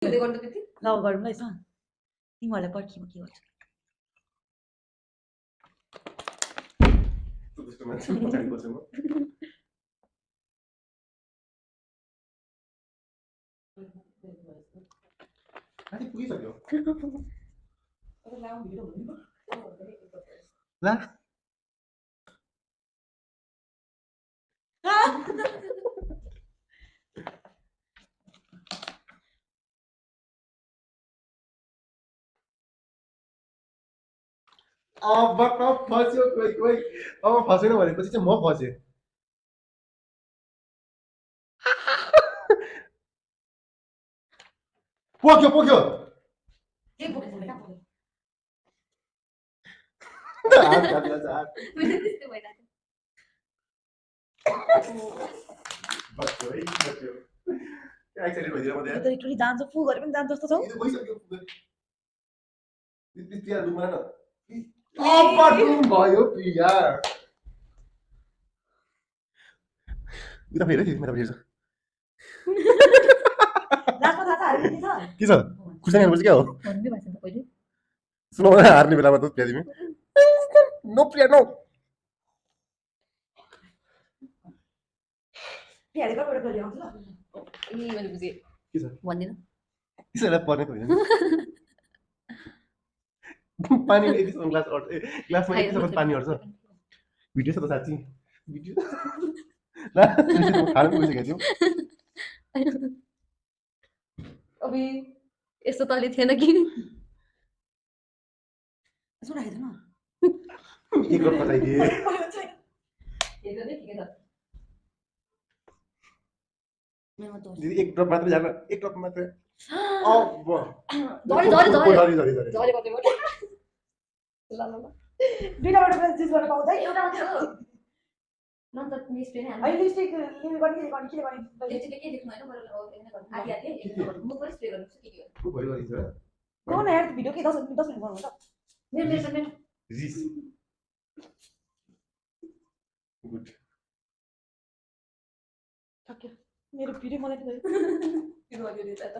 हुँदै गर्नु त्यति ल गरौँ ल यसमा तिमीहरूलाई पर्खी म के गर्छु त्यस्तो मान्छे पछाडि बसेको आदि पुगिसक्यो ला अब फस्यो कोही अब फसेन भनेपछि चाहिँ म फसेँ पोख्यो के बोक्नु क्या बोक्नु हात काट्ला हात मैले त्यस्तै भइरहेको बच्यो है बच्यो एक्साइटेड भइदिएर म यो त एकचोटि जान्छ फुल गरे पनि जान्छ जस्तो छ यो भइसक्यो प्रिया रुममा न अब रुम भयो प्रिया उता फेरि मेरो फेरि लास्टमा थाहा छ हाल्ने के छ के छ खुर्सानी हाल्नुपर्छ क्या हो भन्नु भएको छ त पहिले सुनौ न हार्ने बेलामा त प्रिया तिमी नो प्रिया नो प्रियाले कतिवटा गरी आउँछ ल ए मैले बुझेँ के छ भन्दिनँ त्यसैलाई पर्ने त होइन पानी यतिसम्म ग्लासमा यतिसम्म पानी हट्छ भिडियो छ त साँच्ची भिडियो ला खानु पुगिसकेको थियो अबि यस्तो तले थिएन कि यसो राखेको न एक गफ बताइदिए हेर्नु नि ठिकै छ मेरोमा दोष दिदी एक ड्रप मात्रै जान एक ड्रप मात्रै अब झरे झरे झरे झरी झरे कतै ल ल ल दुईटाबाट चुज गर्न पाउँदै एउटा मात्रै हो न त मिस पनि हाल्नु अहिले लिपस्टिक लिनु गर्ने के गर्ने लिपस्टिकले के देख्नु होइन मलाई आदि आदि म पनि स्प्रे गर्नु के के को भयो गरिन्छ कौन यार भिडियो के 10 मिनेट गर्नु त मेरो मेरो मेरो रिस गुड सक्यो मेरो भिडियो मलाई त त्यो गर्यो नि त